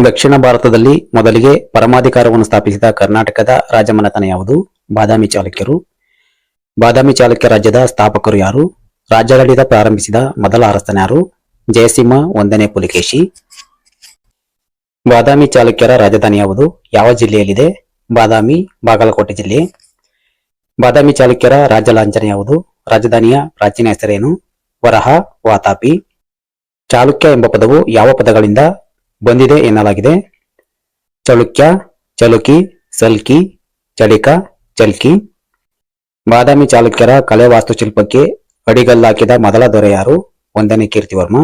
ದಕ್ಷಿಣ ಭಾರತದಲ್ಲಿ ಮೊದಲಿಗೆ ಪರಮಾಧಿಕಾರವನ್ನು ಸ್ಥಾಪಿಸಿದ ಕರ್ನಾಟಕದ ರಾಜಮನೆತನ ಯಾವುದು? ಬಾದಾಮಿ ಚಾಲುಕ್ಯರು. ಬಾದಾಮಿ ಚಾಲುಕ್ಯ ರಾಜ್ಯದ ಸ್ಥಾಪಕರು ಯಾರು? ರಾಜ್ಯಾಡಳಿತ ಪ್ರಾರಂಭಿಸಿದ ಮೊದಲ ಅರಸನ ಯಾರು? ಜಯಸಿಂಹ ಒಂದನೇ ಪುಲಿಕೇಶಿ. ಬಾದಾಮಿ ಚಾಲುಕ್ಯರ ರಾಜಧಾನಿ ಯಾವುದು? ಯಾವ ಜಿಲ್ಲೆಯಲ್ಲಿದೆ? ಬಾದಾಮಿ ಬಾಗಲಕೋಟೆ ಜಿಲ್ಲೆ. ಬಾದಾಮಿ ಚಾಲುಕ್ಯರ ರಾಜ್ಯ ಲಾಂಛನ ಯಾವುದು? ರಾಜಧಾನಿಯ ಪ್ರಾಚೀನ ಹೆಸರೇನು? ವರಹ ವಾತಾಪಿ. ಚಾಲುಕ್ಯ ಎಂಬ ಪದವು ಯಾವ ಪದಗಳಿಂದ ಬಂದಿದೆ ಎನ್ನಲಾಗಿದೆ? ಚಳುಕ್ಯ, ಚಳುಕಿ, ಸಲ್ಕಿ, ಚಳಿಕ, ಚಲ್ಕಿ. ಬಾದಾಮಿ ಚಾಲುಕ್ಯರ ಕಲೆ ವಾಸ್ತುಶಿಲ್ಪಕ್ಕೆ ಅಡಿಗಲ್ಲಾಕಿದ ಮೊದಲ ದೊರೆ ಯಾರು? ಒಂದನೇ ಕೀರ್ತಿವರ್ಮ.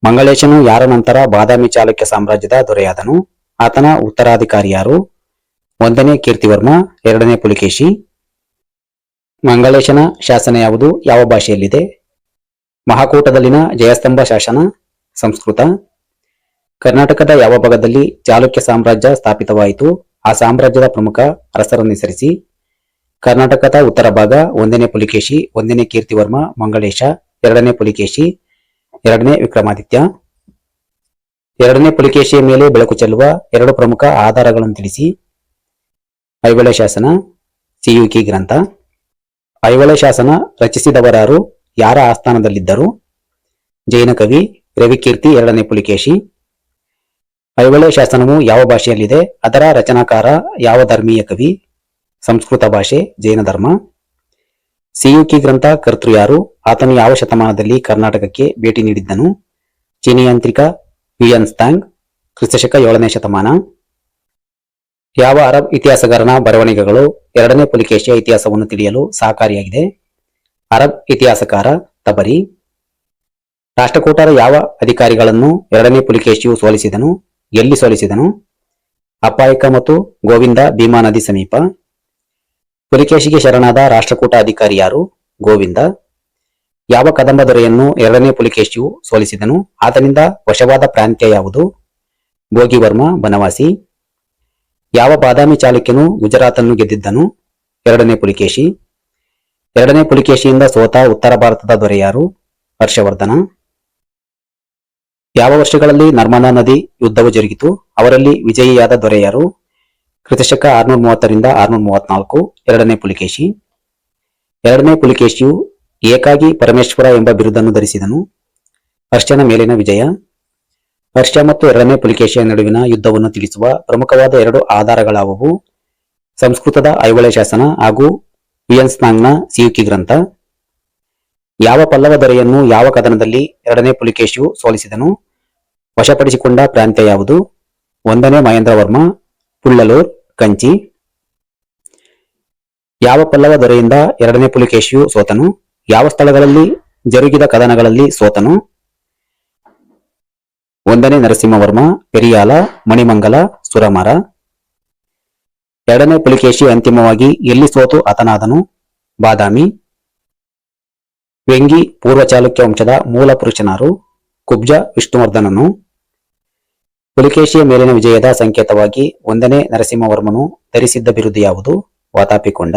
ಮಂಗಳೇಶನು ಯಾರ ನಂತರ ಬಾದಾಮಿ ಚಾಲುಕ್ಯ ಸಾಮ್ರಾಜ್ಯದ ದೊರೆಯಾದನು? ಆತನ ಉತ್ತರಾಧಿಕಾರಿ ಯಾರು? ಒಂದನೇ ಕೀರ್ತಿವರ್ಮ, ಎರಡನೇ ಪುಲಿಕೇಶಿ. ಮಂಗಳೇಶನ ಶಾಸನ ಯಾವುದು? ಯಾವ ಭಾಷೆಯಲ್ಲಿದೆ? ಮಹಾಕೂಟದಲ್ಲಿನ ಜಯಸ್ತಂಭ ಶಾಸನ, ಸಂಸ್ಕೃತ. ಕರ್ನಾಟಕದ ಯಾವ ಭಾಗದಲ್ಲಿ ಚಾಲುಕ್ಯ ಸಾಮ್ರಾಜ್ಯ ಸ್ಥಾಪಿತವಾಯಿತು? ಆ ಸಾಮ್ರಾಜ್ಯದ ಪ್ರಮುಖ ಅರಸರನ್ನು ಹೆಸರಿಸಿ. ಕರ್ನಾಟಕದ ಉತ್ತರ ಭಾಗ ಒಂದನೇ ಪುಲಿಕೇಶಿ, ಒಂದನೇ ಕೀರ್ತಿವರ್ಮ, ಮಂಗಳೇಶ, ಎರಡನೇ ಪುಲಿಕೇಶಿ, ಎರಡನೇ ವಿಕ್ರಮಾದಿತ್ಯ. ಎರಡನೇ ಪುಲಿಕೇಶಿಯ ಮೇಲೆ ಬೆಳಕು ಚೆಲ್ಲುವ ಎರಡು ಪ್ರಮುಖ ಆಧಾರಗಳನ್ನು ತಿಳಿಸಿ. ಐಹೊಳೆ ಶಾಸನ, ಸಿಯುಕಿ ಗ್ರಂಥ. ಐಹೊಳೆ ಶಾಸನ ರಚಿಸಿದವರಾರು? ಯಾರ ಆಸ್ಥಾನದಲ್ಲಿದ್ದರು? ಜೈನ ಕವಿ ರವಿಕೀರ್ತಿ ಎರಡನೇ ಪುಲಿಕೇಶಿ. ಐಹೊಳೆ ಶಾಸನವು ಯಾವ ಭಾಷೆಯಲ್ಲಿದೆ? ಅದರ ರಚನಾಕಾರ ಯಾವ ಧರ್ಮೀಯ ಕವಿ? ಸಂಸ್ಕೃತ ಭಾಷೆ, ಜೈನ ಧರ್ಮ. ಸಿಯುಕಿ ಗ್ರಂಥ ಕರ್ತೃ ಯಾರು? ಆತನು ಯಾವ ಶತಮಾನದಲ್ಲಿ ಕರ್ನಾಟಕಕ್ಕೆ ಭೇಟಿ ನೀಡಿದ್ದನು? ಚೀನಿಯಾಂತ್ರಿಕ ಹುಯನ್ತ್ಸಾಂಗ್, ಕ್ರಿಸ್ತಶಕ 7ನೇ ಶತಮಾನ. ಯಾವ ಅರಬ್ ಇತಿಹಾಸಗಾರನ ಬರವಣಿಗೆಗಳು ಎರಡನೇ ಪುಲಿಕೇಶಿಯ ಇತಿಹಾಸವನ್ನು ತಿಳಿಯಲು ಸಹಕಾರಿಯಾಗಿದೆ? ಅರಬ್ ಇತಿಹಾಸಕಾರ ತಬರಿ. ರಾಷ್ಟ್ರಕೂಟರ ಯಾವ ಅಧಿಕಾರಿಗಳನ್ನು ಎರಡನೇ ಪುಲಿಕೇಶಿಯು ಸೋಲಿಸಿದನು? ಎಲ್ಲಿ ಸೋಲಿಸಿದನು? ಅಪ್ಪಾಯಿಕ ಮತ್ತು ಗೋವಿಂದ ಭೀಮಾ ನದಿ ಸಮೀಪ. ಪುಲಿಕೇಶಿಗೆ ಶರಣಾದ ರಾಷ್ಟ್ರಕೂಟ ಅಧಿಕಾರಿ ಯಾರು? ಗೋವಿಂದ. ಯಾವ ಕದಂಬ ದೊರೆಯನ್ನು ಎರಡನೇ ಪುಲಿಕೇಶಿಯು ಸೋಲಿಸಿದನು? ಆತನಿಂದ ವಶವಾದ ಪ್ರಾಂತ್ಯ ಯಾವುದು? ಭೋಗಿವರ್ಮ ಬನವಾಸಿ. ಯಾವ ಬಾದಾಮಿ ಚಾಲುಕ್ಯನು ಗುಜರಾತನ್ನು ಗೆದ್ದಿದ್ದನು? ಎರಡನೇ ಪುಲಿಕೇಶಿ. ಎರಡನೇ ಪುಲಿಕೇಶಿಯಿಂದ ಸೋತ ಉತ್ತರ ಭಾರತದ ದೊರೆ ಯಾರು? ಹರ್ಷವರ್ಧನ. ಯಾವ ವರ್ಷಗಳಲ್ಲಿ ನರ್ಮದಾ ನದಿ ಯುದ್ಧವು ಜರುಗಿತು? ಅವರಲ್ಲಿ ವಿಜಯಿಯಾದ ದೊರೆ ಯಾರು? ಕ್ರಿಸ್ತಶಕ 630 634, ಎರಡನೇ ಪುಲಿಕೇಶಿ. ಎರಡನೇ ಪುಲಿಕೇಶಿಯು ಏಕಾಗಿ ಪರಮೇಶ್ವರ ಎಂಬ ಬಿರುದನ್ನು ಧರಿಸಿದನು. ಹರ್ಷನ ಮೇಲಿನ ವಿಜಯ. ಹರ್ಷ ಮತ್ತು ಎರಡನೇ ಪುಲಿಕೇಶಿಯ ನಡುವಿನ ಯುದ್ಧವನ್ನು ತಿಳಿಸುವ ಪ್ರಮುಖವಾದ ಎರಡು ಆಧಾರಗಳಾವುವು? ಸಂಸ್ಕೃತದ ಐಹೊಳೆ ಶಾಸನ ಹಾಗೂ ಹುಯನ್ತ್ಸಾಂಗ್ನ ಸಿಯುಕಿ ಗ್ರಂಥ. ಯಾವ ಪಲ್ಲವ ದೊರೆಯನ್ನು ಯಾವ ಕದನದಲ್ಲಿ ಎರಡನೇ ಪುಲಿಕೇಶಿಯು ಸೋಲಿಸಿದನು? ವಶಪಡಿಸಿಕೊಂಡ ಪ್ರಾಂತ್ಯ ಯಾವುದು? ಒಂದನೇ ಮಹೇಂದ್ರವರ್ಮ, ಪುಳ್ಳಲೂರ್, ಕಂಚಿ. ಯಾವ ಪಲ್ಲವ ದೊರೆಯಿಂದ ಎರಡನೇ ಪುಲಿಕೇಶಿಯು ಸೋತನು? ಯಾವ ಸ್ಥಳಗಳಲ್ಲಿ ಜರುಗಿದ ಕದನಗಳಲ್ಲಿ ಸೋತನು? ಒಂದನೇ ನರಸಿಂಹವರ್ಮ, ಪೆರಿಯಾಲ, ಮಣಿಮಂಗಲ, ಸುರಮರ. ಎರಡನೇ ಪುಲಿಕೇಶಿ ಅಂತಿಮವಾಗಿ ಎಲ್ಲಿ ಸೋತು ಹತನಾದನು? ಬಾದಾಮಿ. ವೆಂಗಿ ಪೂರ್ವ ಚಾಲುಕ್ಯ ವಂಶದ ಮೂಲ ಪುರುಷನಾರು? ಕುಬ್ಜ ವಿಷ್ಣುವರ್ಧನನು. ಪುಲಿಕೇಶಿಯ ಮೇಲಿನ ವಿಜಯದ ಸಂಕೇತವಾಗಿ ಒಂದನೇ ನರಸಿಂಹವರ್ಮನು ಧರಿಸಿದ್ದ ಬಿರುದು ಯಾವುದು? ವಾತಾಪಿಕೊಂಡ.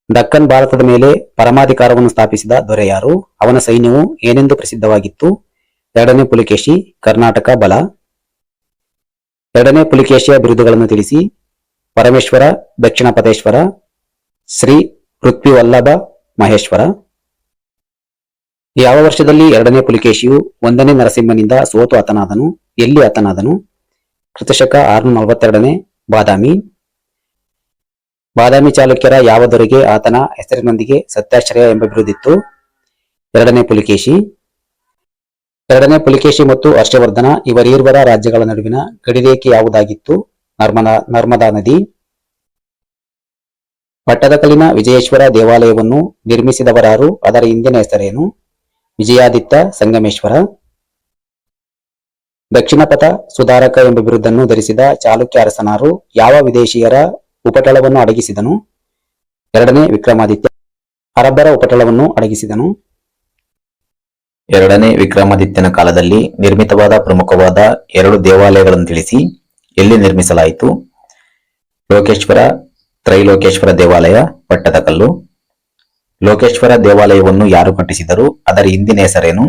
ದಕ್ಕನ್ ಭಾರತದ ಮೇಲೆ ಪರಮಾಧಿಕಾರವನ್ನು ಸ್ಥಾಪಿಸಿದ ದೊರೆ ಯಾರು? ಅವನ ಸೈನ್ಯವು ಏನೆಂದು ಪ್ರಸಿದ್ಧವಾಗಿತ್ತು? ಎರಡನೇ ಪುಲಿಕೇಶಿ, ಕರ್ನಾಟಕ ಬಲ. ಎರಡನೇ ಪುಲಿಕೇಶಿಯ ಬಿರುದುಗಳನ್ನು ತಿಳಿಸಿ. ಪರಮೇಶ್ವರ, ದಕ್ಷಿಣ ಪದೇಶ್ವರ, ಶ್ರೀ ಪೃಥ್ವಿವಲ್ಲಭ ಮಹೇಶ್ವರ. ಯಾವ ವರ್ಷದಲ್ಲಿ ಎರಡನೇ ಪುಲಿಕೇಶಿಯು ಒಂದನೇ ನರಸಿಂಹನಿಂದ ಸೋತು ಹತನಾದನು? ಎಲ್ಲಿ ಹತನಾದನು? ಕ್ರಿಸ್ತಶಕ 642, ಬಾದಾಮಿ. ಬಾದಾಮಿ ಚಾಲುಕ್ಯರ ಯಾವ ದೊರೆಗೆ ಆತನ ಹೆಸರಿನೊಂದಿಗೆ ಸತ್ಯಾಶ್ರಯ ಎಂಬ ಬಿರುದಿತ್ತು? ಎರಡನೇ ಪುಲಿಕೇಶಿ. ಎರಡನೇ ಪುಲಿಕೇಶಿ ಮತ್ತು ಹರ್ಷವರ್ಧನ ಇವರೀರ್ವರ ರಾಜ್ಯಗಳ ನಡುವಿನ ಗಡಿರೇಖೆ ಯಾವುದಾಗಿತ್ತು? ನರ್ಮದಾ ನದಿ. ಪಟ್ಟದಕಲ್ಲಿನ ವಿಜಯೇಶ್ವರ ದೇವಾಲಯವನ್ನು ನಿರ್ಮಿಸಿದವರಾರು? ಅದರ ಹಿಂದಿನ ಹೆಸರೇನು? ವಿಜಯಾದಿತ್ಯ ಸಂಗಮೇಶ್ವರ. ದಕ್ಷಿಣ ಪಥ ಸುಧಾರಕ ಎಂಬ ಬಿರುದನ್ನು ಧರಿಸಿದ ಚಾಲುಕ್ಯ ಅರಸನಾರು? ಯಾವ ವಿದೇಶಿಯರ ಉಪಟಳವನ್ನು ಅಡಗಿಸಿದನು? ಎರಡನೇ ವಿಕ್ರಮಾದಿತ್ಯ. ಅರಬ್ಬರ ಉಪಟಳವನ್ನು ಅಡಗಿಸಿದನು. ಎರಡನೇ ವಿಕ್ರಮಾದಿತ್ಯನ ಕಾಲದಲ್ಲಿ ನಿರ್ಮಿತವಾದ ಪ್ರಮುಖವಾದ ಎರಡು ದೇವಾಲಯಗಳನ್ನು ತಿಳಿಸಿ. ಎಲ್ಲಿ ನಿರ್ಮಿಸಲಾಯಿತು? ಲೋಕೇಶ್ವರ, ತ್ರೈಲೋಕೇಶ್ವರ ದೇವಾಲಯ, ಪಟ್ಟದಕಲ್ಲು. ಲೋಕೇಶ್ವರ ದೇವಾಲಯವನ್ನು ಯಾರು ಕಟ್ಟಿಸಿದರು? ಅದರ ಹಿಂದಿನ ಹೆಸರೇನು?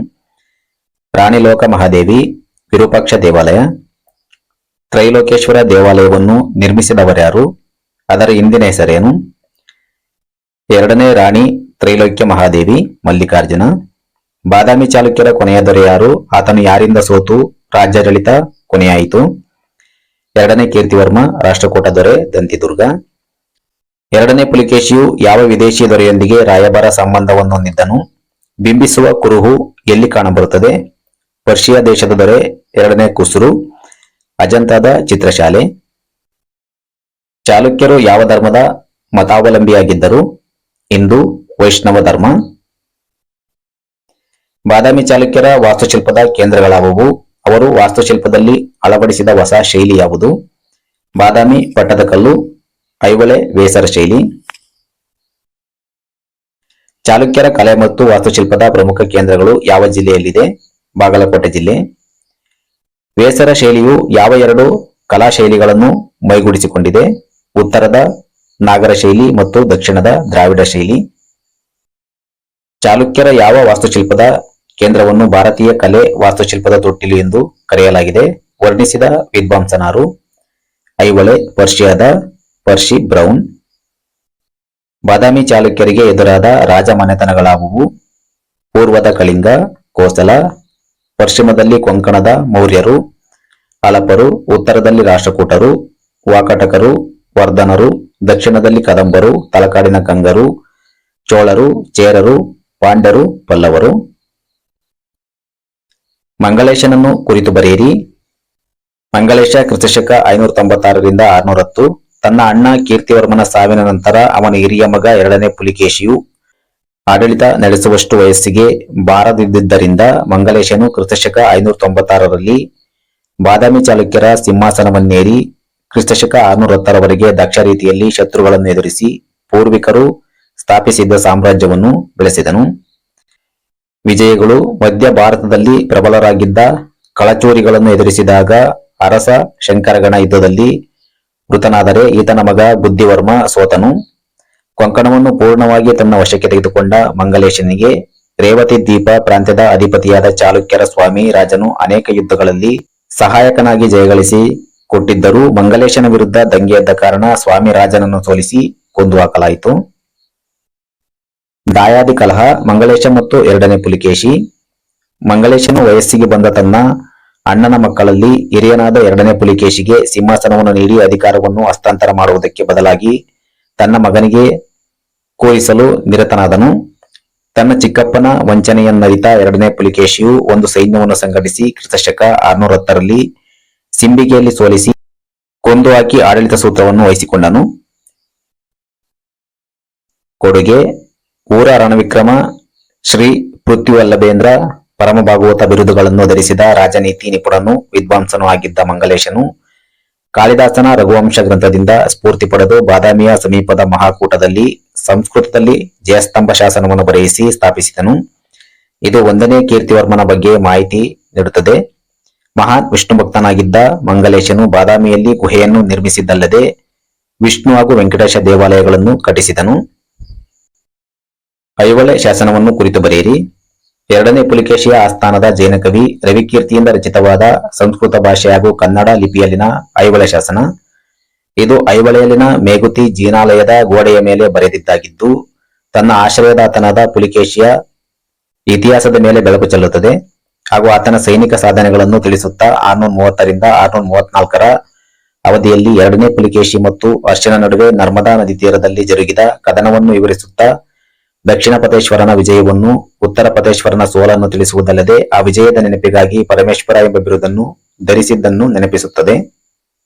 ರಾಣಿಲೋಕ ಮಹಾದೇವಿ, ವಿರೂಪಾಕ್ಷ ದೇವಾಲಯ. ತ್ರೈಲೋಕೇಶ್ವರ ದೇವಾಲಯವನ್ನು ನಿರ್ಮಿಸಿದವರ್ಯಾರು? ಅದರ ಹಿಂದಿನ ಹೆಸರೇನು? ಎರಡನೇ ರಾಣಿ ತ್ರೈಲೋಕ್ಯ ಮಹಾದೇವಿ ಮಲ್ಲಿಕಾರ್ಜುನ. ಬಾದಾಮಿ ಚಾಲುಕ್ಯರ ಕೊನೆಯ ದೊರೆ ಯಾರು? ಆತನು ಯಾರಿಂದ ಸೋತು ರಾಜ್ಯಾಡಳಿತ ಕೊನೆಯಾಯಿತು? ಎರಡನೇ ಕೀರ್ತಿವರ್ಮ ರಾಷ್ಟ್ರಕೂಟ ದೊರೆ ದಂತಿದುರ್ಗ. ಎರಡನೇ ಪುಲಿಕೇಶಿಯು ಯಾವ ವಿದೇಶಿ ದೊರೆಯೊಂದಿಗೆ ರಾಯಭಾರ ಸಂಬಂಧವನ್ನು ಹೊಂದಿದ್ದನು? ಬಿಂಬಿಸುವ ಕುರುಹು ಎಲ್ಲಿ ಕಾಣಬರುತ್ತದೆ? ಪರ್ಷಿಯಾ ದೇಶದ ದೊರೆ ಎರಡನೇ ಕುಸ್ರು. ಅಜಂತಾದ ಚಿತ್ರಶಾಲೆ. ಚಾಲುಕ್ಯರು ಯಾವ ಧರ್ಮದ ಮತಾವಲಂಬಿಯಾಗಿದ್ದರು? ಹಿಂದೂ ವೈಷ್ಣವ ಧರ್ಮ. ಬಾದಾಮಿ ಚಾಲುಕ್ಯರ ವಾಸ್ತುಶಿಲ್ಪದ ಕೇಂದ್ರಗಳಾವುವು? ಅವರು ವಾಸ್ತುಶಿಲ್ಪದಲ್ಲಿ ಅಳವಡಿಸಿದ ಹೊಸ ಶೈಲಿ ಯಾವುದು? ಬಾದಾಮಿ ಪಟ್ಟದಕಲ್ಲು, ಐಹೊಳೆ ಬೇಸರ ಶೈಲಿ. ಚಾಲುಕ್ಯರ ಕಲೆ ಮತ್ತು ವಾಸ್ತುಶಿಲ್ಪದ ಪ್ರಮುಖ ಕೇಂದ್ರಗಳು ಯಾವ ಜಿಲ್ಲೆಯಲ್ಲಿದೆ? ಬಾಗಲಕೋಟೆ ಜಿಲ್ಲೆ. ಬೇಸರ ಶೈಲಿಯು ಯಾವ ಎರಡು ಕಲಾ ಶೈಲಿಗಳನ್ನು ಮೈಗೂಡಿಸಿಕೊಂಡಿದೆ? ಉತ್ತರದ ನಾಗರ ಶೈಲಿ ಮತ್ತು ದಕ್ಷಿಣದ ದ್ರಾವಿಡ ಶೈಲಿ. ಚಾಲುಕ್ಯರ ಯಾವ ವಾಸ್ತುಶಿಲ್ಪದ ಕೇಂದ್ರವನ್ನು ಭಾರತೀಯ ಕಲೆ ವಾಸ್ತುಶಿಲ್ಪದ ತೊಟ್ಟಿಲು ಎಂದು ಕರೆಯಲಾಗಿದೆ? ವರ್ಣಿಸಿದ ವಿದ್ವಾಂಸನಾರು? ಐಹೊಳೆ ಪರ್ಷಿಯಾದ ಪರ್ಷಿ ಬ್ರೌನ್. ಬಾದಾಮಿ ಚಾಲುಕ್ಯರಿಗೆ ಎದುರಾದ ರಾಜ ಮನೆತನಗಳಾವುವು? ಪೂರ್ವದ ಕಳಿಂಗ, ಕೋಸಲ. ಪಶ್ಚಿಮದಲ್ಲಿ ಕೊಂಕಣದ ಮೌರ್ಯರು, ಹಳಪರು. ಉತ್ತರದಲ್ಲಿ ರಾಷ್ಟ್ರಕೂಟರು, ವಾಕಟಕರು, ವರ್ಧನರು. ದಕ್ಷಿಣದಲ್ಲಿ ಕದಂಬರು, ತಲಕಾಡಿನ ಕಂಗರು, ಚೋಳರು, ಚೇರರು, ಪಾಂಡ್ಯರು, ಪಲ್ಲವರು. ಮಂಗಳೇಶನನ್ನು ಕುರಿತು ಬರೆಯಿರಿ. ಮಂಗಳೇಶ ಕ್ರಿಸ್ತಶಕ 596 610. ತನ್ನ ಅಣ್ಣ ಕೀರ್ತಿವರ್ಮನ ಸಾವಿನ ನಂತರ ಅವನ ಹಿರಿಯ ಮಗ ಎರಡನೇ ಪುಲಿಕೇಶಿಯು ಆಡಳಿತ ನಡೆಸುವಷ್ಟು ವಯಸ್ಸಿಗೆ ಬಾರದಿದ್ದರಿಂದ ಮಂಗಲೇಶನು ಕ್ರಿಸ್ತಶಕ 596 ಬಾದಾಮಿ ಚಾಲುಕ್ಯರ ಸಿಂಹಾಸನವನ್ನೇರಿ ಕ್ರಿಸ್ತಶಕ 610 ದಕ್ಷ ರೀತಿಯಲ್ಲಿ ಶತ್ರುಗಳನ್ನು ಎದುರಿಸಿ ಪೂರ್ವಿಕರು ಸ್ಥಾಪಿಸಿದ್ದ ಸಾಮ್ರಾಜ್ಯವನ್ನು ಬೆಳೆಸಿದನು. ವಿಜಯಗಳು. ಮಧ್ಯ ಭಾರತದಲ್ಲಿ ಪ್ರಬಲರಾಗಿದ್ದ ಕಳಚೂರಿಗಳನ್ನು ಎದುರಿಸಿದಾಗ ಅರಸ ಶಂಕರಗಣ ಯುದ್ಧದಲ್ಲಿ ಮೃತನಾದರೆ ಈತನ ಮಗ ಬುದ್ಧಿವರ್ಮ ಸೋತನು. ಕೊಂಕಣವನ್ನು ಪೂರ್ಣವಾಗಿ ತನ್ನ ವಶಕ್ಕೆ ತೆಗೆದುಕೊಂಡ ಮಂಗಲೇಶನಿಗೆ ರೇವತಿ ದ್ವೀಪ ಪ್ರಾಂತ್ಯದ ಅಧಿಪತಿಯಾದ ಚಾಲುಕ್ಯರ ಸ್ವಾಮಿ ರಾಜನು ಅನೇಕ ಯುದ್ಧಗಳಲ್ಲಿ ಸಹಾಯಕನಾಗಿ ಜಯಗಳಿಸಿ ಕೊಟ್ಟಿದ್ದರೂ ಮಂಗಲೇಶನ ವಿರುದ್ಧ ದಂಗೆ ಎದ್ದ ಕಾರಣ ಸ್ವಾಮಿ ರಾಜನನ್ನು ಸೋಲಿಸಿ ಕೊಂದು ಹಾಕಲಾಯಿತು. ದಾಯಾದಿ ಕಲಹ. ಮಂಗಲೇಶ ಮತ್ತು ಎರಡನೇ ಪುಲಿಕೇಶಿ. ಮಂಗಲೇಶನು ವಯಸ್ಸಿಗೆ ಬಂದ ತನ್ನ ಅಣ್ಣನ ಮಕ್ಕಳಲ್ಲಿ ಹಿರಿಯನಾದ ಎರಡನೇ ಪುಲಿಕೇಶಿಗೆ ಸಿಂಹಾಸನವನ್ನು ನೀಡಿ ಅಧಿಕಾರವನ್ನು ಹಸ್ತಾಂತರ ಮಾಡುವುದಕ್ಕೆ ಬದಲಾಗಿ ತನ್ನ ಮಗನಿಗೆ ಕೋರಿಸಲು ನಿರತನಾದನು. ತನ್ನ ಚಿಕ್ಕಪ್ಪನ ವಂಚನೆಯನ್ನರಿತ ಎರಡನೇ ಪುಲಿಕೇಶಿಯು ಒಂದು ಸೈನ್ಯವನ್ನು ಸಂಘಟಿಸಿ ಕ್ರಿಸ್ತಶಕ 610 ಸಿಂಬಿಗೆಯಲ್ಲಿ ಸೋಲಿಸಿ ಕೊಂದು ಹಾಕಿ ಆಡಳಿತ ಸೂತ್ರವನ್ನು ವಹಿಸಿಕೊಂಡನು. ಕೊಡುಗೆ: ಊರ ರಣವಿಕ್ರಮ, ಶ್ರೀ ಪೃಥ್ವಿವಲ್ಲಭೇಂದ್ರ, ಪರಮ ಭಾಗವತ ಬಿರುದುಗಳನ್ನು ಧರಿಸಿದ ರಾಜನೀತಿ ನಿಪುಣನು ವಿದ್ವಾಂಸನೂ ಆಗಿದ್ದ ಮಂಗಲೇಶನು ಕಾಳಿದಾಸನ ರಘುವಂಶ ಗ್ರಂಥದಿಂದ ಸ್ಫೂರ್ತಿ ಪಡೆದು ಬಾದಾಮಿಯ ಸಮೀಪದ ಮಹಾಕೂಟದಲ್ಲಿ ಸಂಸ್ಕೃತದಲ್ಲಿ ಜಯಸ್ತಂಭ ಶಾಸನವನ್ನು ಬರೆಯಿಸಿ ಸ್ಥಾಪಿಸಿದನು. ಇದು 1ನೇ ಕೀರ್ತಿವರ್ಮನ ಬಗ್ಗೆ ಮಾಹಿತಿ ನೀಡುತ್ತದೆ. ಮಹಾನ್ ವಿಷ್ಣು ಭಕ್ತನಾಗಿದ್ದ ಮಂಗಲೇಶನು ಬಾದಾಮಿಯಲ್ಲಿ ಗುಹೆಯನ್ನು ನಿರ್ಮಿಸಿದ್ದಲ್ಲದೆ ವಿಷ್ಣು ಹಾಗೂ ವೆಂಕಟೇಶ ದೇವಾಲಯಗಳನ್ನು ಕಟ್ಟಿಸಿದನು. ಐಹೊಳೆ ಶಾಸನವನ್ನು ಕುರಿತು ಬರೆಯಿರಿ. ಎರಡನೇ ಪುಲಿಕೇಶಿಯ ಆಸ್ಥಾನದ ಜೈನ ಕವಿ ರವಿಕೀರ್ತಿಯಿಂದ ರಚಿತವಾದ ಸಂಸ್ಕೃತ ಭಾಷೆ ಹಾಗೂ ಕನ್ನಡ ಲಿಪಿಯಲ್ಲಿನ ಐಹೊಳೆ ಶಾಸನ. ಇದು ಐಹೊಳೆಯಲ್ಲಿನ ಮೇಗುತಿ ಜಿನಾಲಯದ ಗೋಡೆಯ ಮೇಲೆ ಬರೆದಿದ್ದಾಗಿದ್ದು ತನ್ನ ಆಶ್ರಯದಾತನಾದ ಪುಲಿಕೇಶಿಯ ಇತಿಹಾಸದ ಮೇಲೆ ಬೆಳಕು ಚೆಲ್ಲುತ್ತದೆ ಹಾಗೂ ಆತನ ಸೈನಿಕ ಸಾಧನೆಗಳನ್ನು ತಿಳಿಸುತ್ತಾ 630 634 ಅವಧಿಯಲ್ಲಿ ಎರಡನೇ ಪುಲಿಕೇಶಿ ಮತ್ತು ಅರ್ಶನ ನಡುವೆ ನರ್ಮದಾ ನದಿ ತೀರದಲ್ಲಿ ಜರುಗಿದ ಕದನವನ್ನು ವಿವರಿಸುತ್ತಾ ದಕ್ಷಿಣ ಪತೇಶ್ವರನ ವಿಜಯವನ್ನು, ಉತ್ತರ ಪತೇಶ್ವರನ ಸೋಲನ್ನು ತಿಳಿಸುವುದಲ್ಲದೆ ಆ ವಿಜಯದ ನೆನಪಿಗಾಗಿ ಪರಮೇಶ್ವರ ಎಂಬ ಬಿರುದನ್ನು ಧರಿಸಿದ್ದನ್ನು ನೆನಪಿಸುತ್ತದೆ.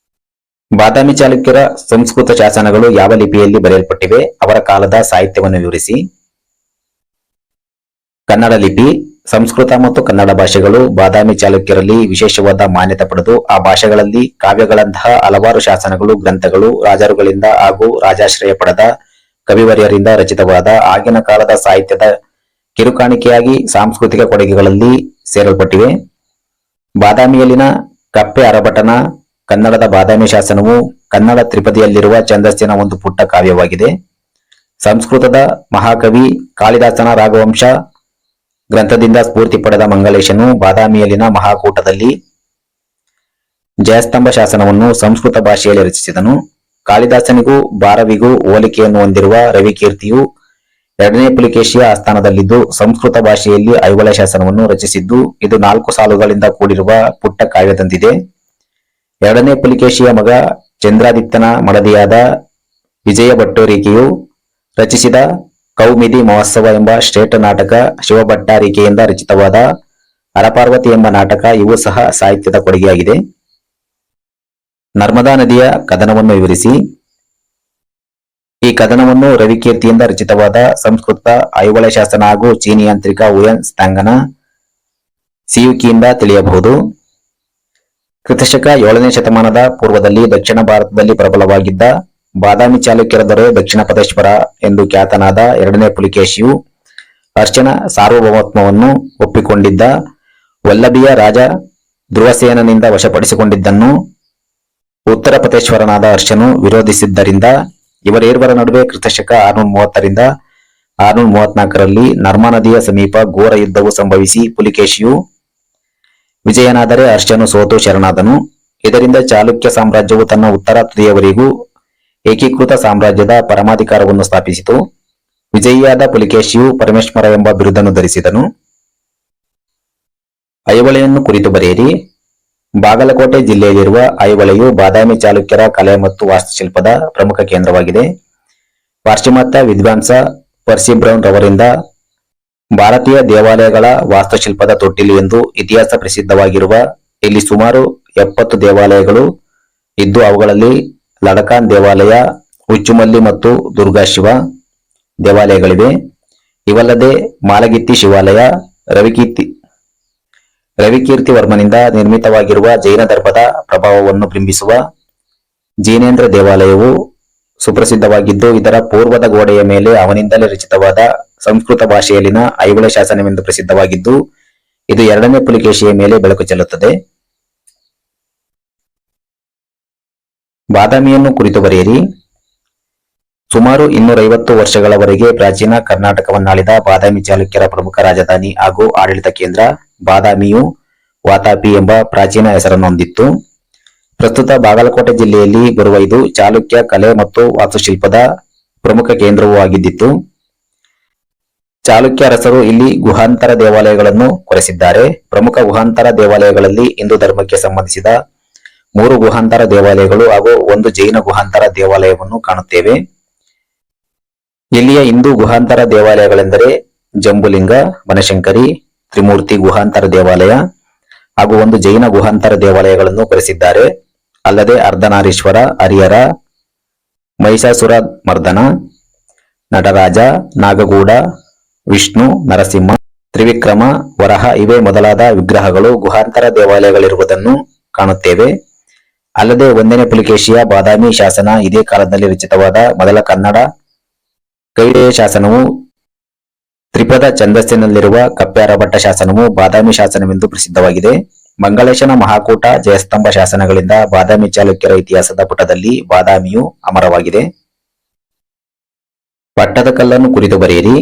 ಬಾದಾಮಿ ಚಾಲುಕ್ಯರ ಸಂಸ್ಕೃತ ಶಾಸನಗಳು ಯಾವ ಲಿಪಿಯಲ್ಲಿ ಬರೆಯಲ್ಪಟ್ಟಿವೆ? ಅವರ ಕಾಲದ ಸಾಹಿತ್ಯವನ್ನು ವಿವರಿಸಿ. ಕನ್ನಡ ಲಿಪಿ. ಸಂಸ್ಕೃತ ಮತ್ತು ಕನ್ನಡ ಭಾಷೆಗಳು ಬಾದಾಮಿ ಚಾಲುಕ್ಯರಲ್ಲಿ ವಿಶೇಷವಾದ ಮಾನ್ಯತೆ ಪಡೆದು ಆ ಭಾಷೆಗಳಲ್ಲಿ ಕಾವ್ಯಗಳಂತಹ ಹಲವಾರು ಶಾಸನಗಳು, ಗ್ರಂಥಗಳು ರಾಜರುಗಳಿಂದ ಹಾಗೂ ರಾಜಾಶ್ರಯ ಪಡೆದ ಕವಿವರ್ಯರಿಂದ ರಚಿತವಾದ ಆಗಿನ ಕಾಲದ ಸಾಹಿತ್ಯದ ಕಿರುಕಾಣಿಕೆಯಾಗಿ ಸಾಂಸ್ಕೃತಿಕ ಕೊಡುಗೆಗಳಲ್ಲಿ ಸೇರಲ್ಪಟ್ಟಿವೆ. ಬಾದಾಮಿಯಲ್ಲಿನ ಕಪ್ಪೆ ಅರಭಟನ ಕನ್ನಡದ ಬಾದಾಮಿ ಶಾಸನವು ಕನ್ನಡ ತ್ರಿಪದಿಯಲ್ಲಿರುವ ಛಂದಸ್ಸಿನ ಒಂದು ಪುಟ್ಟ ಕಾವ್ಯವಾಗಿದೆ. ಸಂಸ್ಕೃತದ ಮಹಾಕವಿ ಕಾಳಿದಾಸನ ರಾಘವಂಶ ಗ್ರಂಥದಿಂದ ಸ್ಫೂರ್ತಿ ಪಡೆದ ಮಂಗಲೇಶನು ಬಾದಾಮಿಯಲ್ಲಿನ ಮಹಾಕೂಟದಲ್ಲಿ ಜಯಸ್ತಂಭ ಶಾಸನವನ್ನು ಸಂಸ್ಕೃತ ಭಾಷೆಯಲ್ಲಿ ರಚಿಸಿದನು. ಕಾಳಿದಾಸನಿಗೂ ಭಾರವಿಗೂ ಹೋಲಿಕೆಯನ್ನು ಹೊಂದಿರುವ ರವಿಕೀರ್ತಿಯು ಎರಡನೇ ಪುಲಿಕೇಶಿಯ ಆಸ್ಥಾನದಲ್ಲಿದ್ದು ಸಂಸ್ಕೃತ ಭಾಷೆಯಲ್ಲಿ ಐಹೊಳೆ ಶಾಸನವನ್ನು ರಚಿಸಿದ್ದು ಇದು 4 ಸಾಲುಗಳಿಂದ ಕೂಡಿರುವ ಪುಟ್ಟ ಕಾವ್ಯದಂತಿದೆ. ಎರಡನೇ ಪುಲಿಕೇಶಿಯ ಮಗ ಚಂದ್ರಾದಿತ್ಯನ ಮಡದಿಯಾದ ವಿಜಯ ಭಟ್ಟರಿಕೆಯು ರಚಿಸಿದ ಕೌಮಿದಿ ಮಹೋತ್ಸವ ಎಂಬ ಶ್ರೇಷ್ಠ ನಾಟಕ, ಶಿವಭಟ್ಟಾರಿಕೆಯಿಂದ ರಚಿತವಾದ ಹರಪಾರ್ವತಿ ಎಂಬ ನಾಟಕ ಇವು ಸಹ ಸಾಹಿತ್ಯದ ಕೊಡುಗೆಯಾಗಿದೆ. ನರ್ಮದಾ ನದಿಯ ಕದನವನ್ನು ವಿವರಿಸಿ. ಈ ಕದನವನ್ನು ರವಿಕೀರ್ತಿಯಿಂದ ರಚಿತವಾದ ಸಂಸ್ಕೃತ ಐಹೊಳೆ ಶಾಸನ ಹಾಗೂ ಚೀನಿ ಯಾಂತ್ರಿಕ ಹುಯೆನ್ ಸ್ತಾಂಗನ ಸಿಯುಕಿಯಿಂದ ತಿಳಿಯಬಹುದು. ಕ್ರಿಸ್ತಶಕ 7ನೇ ಶತಮಾನದ ಪೂರ್ವದಲ್ಲಿ ದಕ್ಷಿಣ ಭಾರತದಲ್ಲಿ ಪ್ರಬಲವಾಗಿದ್ದ ಬಾದಾಮಿ ಚಾಲುಕ್ಯರ ದೊರೆ ದಕ್ಷಿಣಪದೇಶ್ವರ ಎಂದು ಖ್ಯಾತನಾದ ಎರಡನೇ ಪುಲಿಕೇಶಿಯು ಅರ್ಚನ ಸಾರ್ವಭೌಮತ್ವವನ್ನು ಒಪ್ಪಿಕೊಂಡಿದ್ದ ವಲ್ಲಭಿಯ ರಾಜ ಧ್ರುವಸೇನನಿಂದ ವಶಪಡಿಸಿಕೊಂಡಿದ್ದನ್ನು ಉತ್ತರ ಪತೇಶ್ವರನಾದ ಹರ್ಷನು ವಿರೋಧಿಸಿದ್ದರಿಂದ ಇವರಿಬ್ಬರ ನಡುವೆ ಕ್ರಿಸ್ತಶಕ 630ರಿಂದ 634ರಲ್ಲಿ ನರ್ಮಾ ನದಿಯ ಸಮೀಪ ಘೋರ ಯುದ್ಧವು ಸಂಭವಿಸಿ ಪುಲಿಕೇಶಿಯು ವಿಜಯನಾದರೆ ಹರ್ಷನು ಸೋತು ಶರಣಾದನು. ಇದರಿಂದ ಚಾಲುಕ್ಯ ಸಾಮ್ರಾಜ್ಯವು ತನ್ನ ಉತ್ತರ ತುದಿಯವರೆಗೂ ಏಕೀಕೃತ ಸಾಮ್ರಾಜ್ಯದ ಪರಮಾಧಿಕಾರವನ್ನು ಸ್ಥಾಪಿಸಿತು. ವಿಜಯಿಯಾದ ಪುಲಿಕೇಶಿಯು ಪರಮೇಶ್ವರ ಎಂಬ ಬಿರುದನ್ನು ಧರಿಸಿದನು. ಐಹೊಳೆಯನ್ನು ಕುರಿತು ಬರೆಯಿರಿ. ಬಾಗಲಕೋಟೆ ಜಿಲ್ಲೆಯಲ್ಲಿರುವ ಐಹೊಳೆಯು ಬಾದಾಮಿ ಚಾಲುಕ್ಯರ ಕಲೆ ಮತ್ತು ವಾಸ್ತುಶಿಲ್ಪದ ಪ್ರಮುಖ ಕೇಂದ್ರವಾಗಿದೆ. ಪಾಶ್ಚಿಮಾತ್ಯ ವಿದ್ವಾಂಸ ಪರ್ಸಿ ಬ್ರೌನ್ ರವರಿಂದ ಭಾರತೀಯ ದೇವಾಲಯಗಳ ವಾಸ್ತುಶಿಲ್ಪದ ತೊಟ್ಟಿಲು ಎಂದು ಇತಿಹಾಸ ಪ್ರಸಿದ್ಧವಾಗಿರುವ ಇಲ್ಲಿ ಸುಮಾರು 70 ದೇವಾಲಯಗಳು ಇದ್ದು ಅವುಗಳಲ್ಲಿ ಲಡಕಾನ್ ದೇವಾಲಯ, ಉಚ್ಚುಮಲ್ಲಿ ಮತ್ತು ದುರ್ಗಾಶಿವ ದೇವಾಲಯಗಳಿವೆ. ಇವಲ್ಲದೆ ಮಾಲಗಿತ್ತಿ ಶಿವಾಲಯ, ರವಿಕೀರ್ತಿ ವರ್ಮನಿಂದ ನಿರ್ಮಿತವಾಗಿರುವ ಜೈನ ಧರ್ಮದ ಪ್ರಭಾವವನ್ನು ಬಿಂಬಿಸುವ ಜಿನೇಂದ್ರ ದೇವಾಲಯವು ಸುಪ್ರಸಿದ್ಧವಾಗಿದ್ದು ಇದರ ಪೂರ್ವದ ಗೋಡೆಯ ಮೇಲೆ ಅವನಿಂದಲೇ ರಚಿತವಾದ ಸಂಸ್ಕೃತ ಭಾಷೆಯಲ್ಲಿನ ಐಹೊಳೆ ಶಾಸನವೆಂದು ಪ್ರಸಿದ್ಧವಾಗಿದ್ದು ಇದು ಎರಡನೇ ಪುಲಿಕೇಶಿಯ ಮೇಲೆ ಬೆಳಕು ಚೆಲ್ಲುತ್ತದೆ. ಬಾದಾಮಿಯನ್ನು ಕುರಿತು ಬರೆಯಿರಿ. ಸುಮಾರು 250 ವರ್ಷಗಳವರೆಗೆ ಪ್ರಾಚೀನ ಕರ್ನಾಟಕವನ್ನಾಳಿದ ಬಾದಾಮಿ ಚಾಲುಕ್ಯರ ಪ್ರಮುಖ ರಾಜಧಾನಿ ಹಾಗೂ ಆಡಳಿತ ಕೇಂದ್ರ ಬಾದಾಮಿಯು ವಾತಾಪಿ ಎಂಬ ಪ್ರಾಚೀನ ಹೆಸರನ್ನು ಹೊಂದಿತ್ತು. ಪ್ರಸ್ತುತ ಬಾಗಲಕೋಟೆ ಜಿಲ್ಲೆಯಲ್ಲಿ ಬರುವ ಇದು ಚಾಲುಕ್ಯ ಕಲೆ ಮತ್ತು ವಾಸ್ತುಶಿಲ್ಪದ ಪ್ರಮುಖ ಕೇಂದ್ರವೂ ಆಗಿದ್ದಿತು. ಚಾಲುಕ್ಯ ಅರಸರು ಇಲ್ಲಿ ಗುಹಾಂತರ ದೇವಾಲಯಗಳನ್ನು ಕೊರೆಸಿದ್ದಾರೆ. ಪ್ರಮುಖ ಗುಹಾಂತರ ದೇವಾಲಯಗಳಲ್ಲಿ ಹಿಂದೂ ಧರ್ಮಕ್ಕೆ ಸಂಬಂಧಿಸಿದ 3 ಗುಹಾಂತರ ದೇವಾಲಯಗಳು ಹಾಗೂ 1 ಜೈನ ಗುಹಾಂತರ ದೇವಾಲಯವನ್ನು ಕಾಣುತ್ತೇವೆ. ಇಲ್ಲಿಯ ಹಿಂದೂ ಗುಹಾಂತರ ದೇವಾಲಯಗಳೆಂದರೆ ಜಂಬುಲಿಂಗ, ಬನಶಂಕರಿ, ತ್ರಿಮೂರ್ತಿ ಗುಹಾಂತರ ದೇವಾಲಯ ಹಾಗೂ 1 ಜೈನ ಗುಹಾಂತರ ದೇವಾಲಯಗಳನ್ನು ಕೊರೆಸಿದ್ದಾರೆ. ಅಲ್ಲದೆ ಅರ್ಧನಾರೀಶ್ವರ, ಹರಿಹರ, ಮಹಿಷಾಸುರ ಮರ್ದನ, ನಟರಾಜ, ನಾಗಗೂಡ, ವಿಷ್ಣು, ನರಸಿಂಹ, ತ್ರಿವಿಕ್ರಮ, ವರಹ ಇವೇ ಮೊದಲಾದ ವಿಗ್ರಹಗಳು ಗುಹಾಂತರ ದೇವಾಲಯಗಳಿರುವುದನ್ನು ಕಾಣುತ್ತೇವೆ. ಅಲ್ಲದೆ 1ನೇ ಪುಲಿಕೇಶಿಯ ಬಾದಾಮಿ ಶಾಸನ ಇದೇ ಕಾಲದಲ್ಲಿ ರಚಿತವಾದ ಮೊದಲ ಕನ್ನಡ ಕೈಡೆಯ ಶಾಸನವು ತ್ರಿಪದ ಛಂದಸ್ಸಿನಲ್ಲಿರುವ ಕಪ್ಪೆ ಭಟ್ಟ ಶಾಸನವು ಬಾದಾಮಿ ಶಾಸನವೆಂದು ಪ್ರಸಿದ್ಧವಾಗಿದೆ. ಮಂಗಳೇಶನ ಮಹಾಕೂಟ, ಜಯಸ್ತಂಭ ಶಾಸನಗಳಿಂದ ಬಾದಾಮಿ ಚಾಲುಕ್ಯರ ಇತಿಹಾಸದ ಪುಟದಲ್ಲಿ ಬಾದಾಮಿಯು ಅಮರವಾಗಿದೆ. ಪಟ್ಟದಕಲ್ಲನ್ನು ಕುರಿತು ಬರೆಯಿರಿ.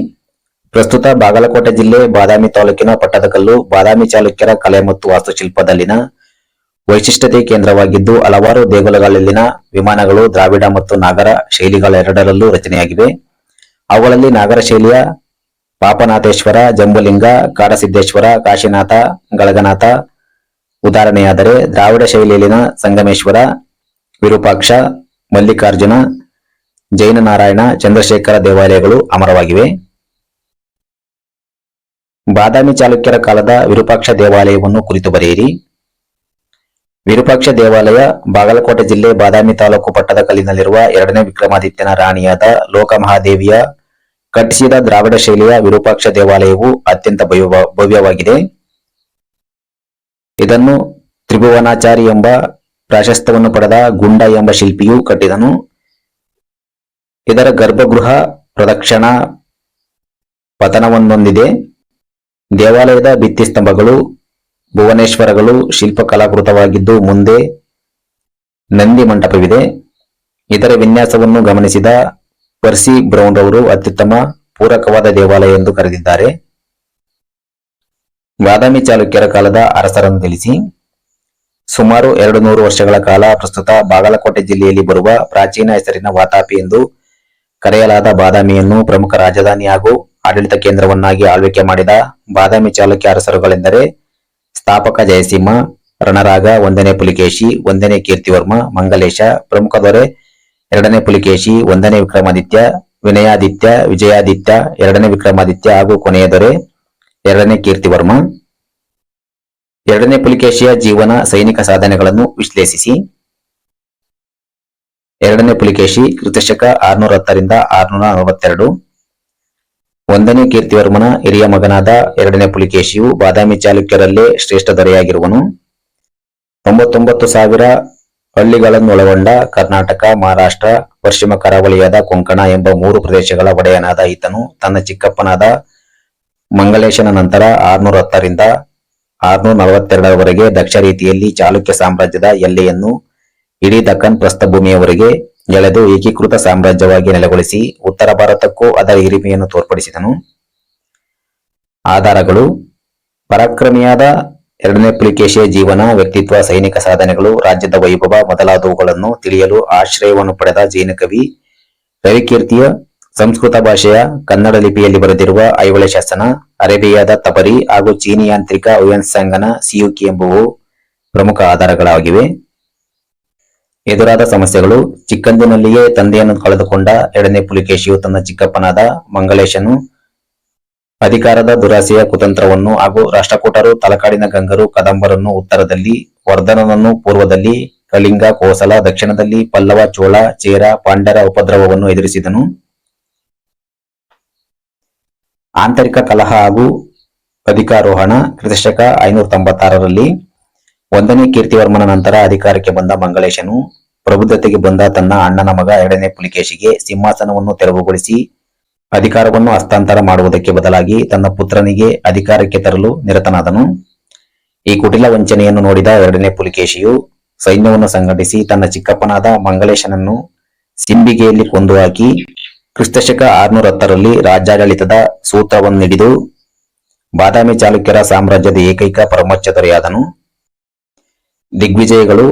ಪ್ರಸ್ತುತ ಬಾಗಲಕೋಟೆ ಜಿಲ್ಲೆ ಬಾದಾಮಿ ತಾಲೂಕಿನ ಪಟ್ಟದಕಲ್ಲು ಬಾದಾಮಿ ಚಾಲುಕ್ಯರ ಕಲೆ ಮತ್ತು ವಾಸ್ತುಶಿಲ್ಪದಲ್ಲಿನ ವೈಶಿಷ್ಟ್ಯತೆ ಕೇಂದ್ರವಾಗಿದ್ದು ಹಲವಾರು ದೇಗುಲಗಳಲ್ಲಿನ ವಿಮಾನಗಳು ದ್ರಾವಿಡ ಮತ್ತು ನಾಗರ ಶೈಲಿಗಳೆರಡರಲ್ಲೂ ರಚನೆಯಾಗಿವೆ. ಅವುಗಳಲ್ಲಿ ನಾಗರ ಶೈಲಿಯ ಪಾಪನಾಥೇಶ್ವರ, ಜಂಬುಲಿಂಗ, ಕಾಡಸಿದ್ದೇಶ್ವರ, ಕಾಶಿನಾಥ, ಗಳಗನಾಥ ಉದಾಹರಣೆಯಾದರೆ ದ್ರಾವಿಡ ಶೈಲಿಯಲ್ಲಿನ ಸಂಗಮೇಶ್ವರ, ವಿರೂಪಾಕ್ಷ, ಮಲ್ಲಿಕಾರ್ಜುನ, ಜೈನ ನಾರಾಯಣ, ಚಂದ್ರಶೇಖರ ದೇವಾಲಯಗಳು ಅಮರವಾಗಿವೆ. ಬಾದಾಮಿ ಚಾಲುಕ್ಯರ ಕಾಲದ ವಿರೂಪಾಕ್ಷ ದೇವಾಲಯವನ್ನು ಕುರಿತು ಬರೆಯಿರಿ. ವಿರೂಪಾಕ್ಷ ದೇವಾಲಯ ಬಾಗಲಕೋಟೆ ಜಿಲ್ಲೆ ಬಾದಾಮಿ ತಾಲೂಕು ಪಟ್ಟದಕಲ್ಲಿನಲ್ಲಿರುವ 2ನೇ ವಿಕ್ರಮಾದಿತ್ಯನ ರಾಣಿಯಾದ ಲೋಕಮಹಾದೇವಿಯ ಕಟ್ಟಿಸಿದ ದ್ರಾವಿಡ ಶೈಲಿಯ ವಿರೂಪಾಕ್ಷ ದೇವಾಲಯವು ಅತ್ಯಂತ ಭವ್ಯವಾಗಿದೆ. ಇದನ್ನು ತ್ರಿಭುವನಾಚಾರಿ ಎಂಬ ಪ್ರಾಶಸ್ತ್ಯವನ್ನು ಪಡೆದ ಗುಂಡ ಎಂಬ ಶಿಲ್ಪಿಯು ಕಟ್ಟಿದನು. ಇದರ ಗರ್ಭಗೃಹ ಪ್ರದಕ್ಷಿಣಾ ಪತನವನ್ನೊಂದಿದೆ. ದೇವಾಲಯದ ಭಿತ್ತಿ ಸ್ತಂಭಗಳು ಭುವನೇಶ್ವರಗಳು ಶಿಲ್ಪಕಲಾಕೃತವಾಗಿದ್ದು ಮುಂದೆ ನಂದಿ ಮಂಟಪವಿದೆ. ಇದರ ವಿನ್ಯಾಸವನ್ನು ಗಮನಿಸಿದ ಪರ್ಸಿ ಬ್ರೌನ್ ರವರು ಅತ್ಯುತ್ತಮ ಪೂರಕವಾದ ದೇವಾಲಯ ಎಂದು ಕರೆದಿದ್ದಾರೆ. ಬಾದಾಮಿ ಚಾಲುಕ್ಯರ ಕಾಲದ ಅರಸರನ್ನು ತಿಳಿಸಿ. ಸುಮಾರು 200 ವರ್ಷಗಳ ಕಾಲ ಪ್ರಸ್ತುತ ಬಾಗಲಕೋಟೆ ಜಿಲ್ಲೆಯಲ್ಲಿ ಬರುವ ಪ್ರಾಚೀನ ಹೆಸರಿನ ವಾತಾಪಿ ಎಂದು ಕರೆಯಲಾದ ಬಾದಾಮಿಯನ್ನು ಪ್ರಮುಖ ರಾಜಧಾನಿ ಹಾಗೂ ಆಡಳಿತ ಕೇಂದ್ರವನ್ನಾಗಿ ಆಳ್ವಿಕೆ ಮಾಡಿದ ಬಾದಾಮಿ ಚಾಲುಕ್ಯ ಅರಸರುಗಳೆಂದರೆ ಸ್ಥಾಪಕ ಜಯಸಿಂಹ, ರಣರಾಗ, 1ನೇ ಪುಲಿಕೇಶಿ, 1ನೇ ಕೀರ್ತಿವರ್ಮ, ಮಂಗಲೇಶ, ಪ್ರಮುಖ ದೊರೆ 2ನೇ ಪುಲಿಕೇಶಿ, 1ನೇ ವಿಕ್ರಮಾದಿತ್ಯ, ವಿನಯಾದಿತ್ಯ, ವಿಜಯಾದಿತ್ಯ, 2ನೇ ವಿಕ್ರಮಾದಿತ್ಯ ಹಾಗೂ ಕೊನೆಯ ದೊರೆ 2ನೇ ಕೀರ್ತಿವರ್ಮ. 2ನೇ ಪುಲಿಕೇಶಿಯ ಜೀವನ, ಸೈನಿಕ ಸಾಧನೆಗಳನ್ನು ವಿಶ್ಲೇಷಿಸಿ. 2ನೇ ಪುಲಿಕೇಶಿ ಕ್ರಿಸ್ತಶಕ 610 ರಿಂದ 642. 1ನೇ ಕೀರ್ತಿವರ್ಮನ ಹಿರಿಯ ಮಗನಾದ 2ನೇ ಪುಲಿಕೇಶಿಯು ಬಾದಾಮಿ ಚಾಲುಕ್ಯರಲ್ಲೇ ಶ್ರೇಷ್ಠ ದೊರೆಯಾಗಿರುವನು. 99,000 ಹಳ್ಳಿಗಳನ್ನೊಳಗೊಂಡ ಕರ್ನಾಟಕ, ಮಹಾರಾಷ್ಟ್ರ, ಪಶ್ಚಿಮ ಕರಾವಳಿಯಾದ ಕೊಂಕಣ ಎಂಬ 3 ಪ್ರದೇಶಗಳ ಒಡೆಯನಾದ ಈತನು ತನ್ನ ಚಿಕ್ಕಪ್ಪನಾದ ಮಂಗಲೇಶನ ನಂತರ 610 ರಿಂದ 642 ದಕ್ಷ ರೀತಿಯಲ್ಲಿ ಚಾಲುಕ್ಯ ಸಾಮ್ರಾಜ್ಯದ ಎಲ್ಲೆಯನ್ನು ಇಡೀ ದಕ್ಕನ್ ಪ್ರಸ್ಥಭೂಮಿಯವರೆಗೆ ಎಳೆದು ಏಕೀಕೃತ ಸಾಮ್ರಾಜ್ಯವಾಗಿ ನೆಲೆಗೊಳಿಸಿ ಉತ್ತರ ಭಾರತಕ್ಕೂ ಅದರ ಹಿರಿಮೆಯನ್ನು ತೋರ್ಪಡಿಸಿದನು. ಆಧಾರಗಳು: ಪರಾಕ್ರಮಿಯಾದ 2ನೇ ಪುಲಿಕೇಶಿಯ ಜೀವನ, ವ್ಯಕ್ತಿತ್ವ, ಸೈನಿಕ ಸಾಧನೆಗಳು, ರಾಜ್ಯದ ವೈಭವ ಮೊದಲಾದವುಗಳನ್ನು ತಿಳಿಯಲು ಆಶ್ರಯವನ್ನು ಪಡೆದ ಜೈನಕವಿ ರವಿಕೀರ್ತಿಯ ಸಂಸ್ಕೃತ ಭಾಷೆಯ ಕನ್ನಡ ಲಿಪಿಯಲ್ಲಿ ಬರೆದಿರುವ ಐಹೊಳೆ ಶಾಸನ, ಅರೇಬಿಯಾದ ತಬರಿ ಹಾಗೂ ಚೀನಿ ಯಾಂತ್ರಿಕ ಹುಯೆನ್ಸಾಂಗನ ಸಿಯುಕಿ ಎಂಬುವು ಪ್ರಮುಖ ಆಧಾರಗಳಾಗಿವೆ. ಎದುರಾದ ಸಮಸ್ಯೆಗಳು: ಚಿಕ್ಕಂದಿನಲ್ಲಿಯೇ ತಂದೆಯನ್ನು ಕಳೆದುಕೊಂಡ 2ನೇ ಪುಲಿಕೇಶಿಯು ತನ್ನ ಚಿಕ್ಕಪ್ಪನಾದ ಮಂಗಲೇಶನು ಅಧಿಕಾರದ ದುರಾಸೆಯ ಕುತಂತ್ರವನ್ನು ಹಾಗೂ ರಾಷ್ಟ್ರಕೂಟರು ತಲಕಾಡಿನ ಗಂಗರು ಕದಂಬರನ್ನು ಉತ್ತರದಲ್ಲಿ, ವರ್ಧನನನ್ನು ಪೂರ್ವದಲ್ಲಿ, ಕಳಿಂಗ, ಕೋಸಲ ದಕ್ಷಿಣದಲ್ಲಿ, ಪಲ್ಲವ, ಚೋಳ, ಚೇರ, ಪಾಂಡ್ಯರ ಉಪದ್ರವವನ್ನು ಎದುರಿಸಿದನು. ಆಂತರಿಕ ಕಲಹ ಹಾಗೂ ಅಧಿಕಾರೋಹಣ: ಕ್ರಿಸ್ತಶಕ 596ರಲ್ಲಿ 1ನೇ ಕೀರ್ತಿವರ್ಮನ ನಂತರ ಅಧಿಕಾರಕ್ಕೆ ಬಂದ ಮಂಗಲೇಶನು ಪ್ರಬುದ್ಧತೆಗೆ ಬಂದ ತನ್ನ ಅಣ್ಣನ ಮಗ 2ನೇ ಪುಲಿಕೇಶಿಗೆ ಸಿಂಹಾಸನವನ್ನು ತೆರವುಗೊಳಿಸಿ ಅಧಿಕಾರವನ್ನು ಹಸ್ತಾಂತರ ಮಾಡುವುದಕ್ಕೆ ಬದಲಾಗಿ ತನ್ನ ಪುತ್ರನಿಗೆ ಅಧಿಕಾರಕ್ಕೆ ತರಲು ನಿರತನಾದನು. ಈ ಕುಟಿಲ ವಂಚನೆಯನ್ನು ನೋಡಿದ 2ನೇ ಪುಲಿಕೇಶಿಯು ಸೈನ್ಯವನ್ನು ಸಂಘಟಿಸಿ ತನ್ನ ಚಿಕ್ಕಪ್ಪನಾದ ಮಂಗಲೇಶನನ್ನು ಸಿಂಬಿಗೆಯಲ್ಲಿ ಕೊಂದು ಹಾಕಿ ಕ್ರಿಸ್ತಶಕ 610ರಲ್ಲಿ ರಾಜ್ಯಾಡಳಿತದ ಸೂತ್ರವನ್ನು ಹಿಡಿದು ಬಾದಾಮಿ ಚಾಲುಕ್ಯರ ಸಾಮ್ರಾಜ್ಯದ ಏಕೈಕ ಪರಮೋಚ್ಚ ದೊರೆಯಾದನು. ದಿಗ್ವಿಜಯಗಳು: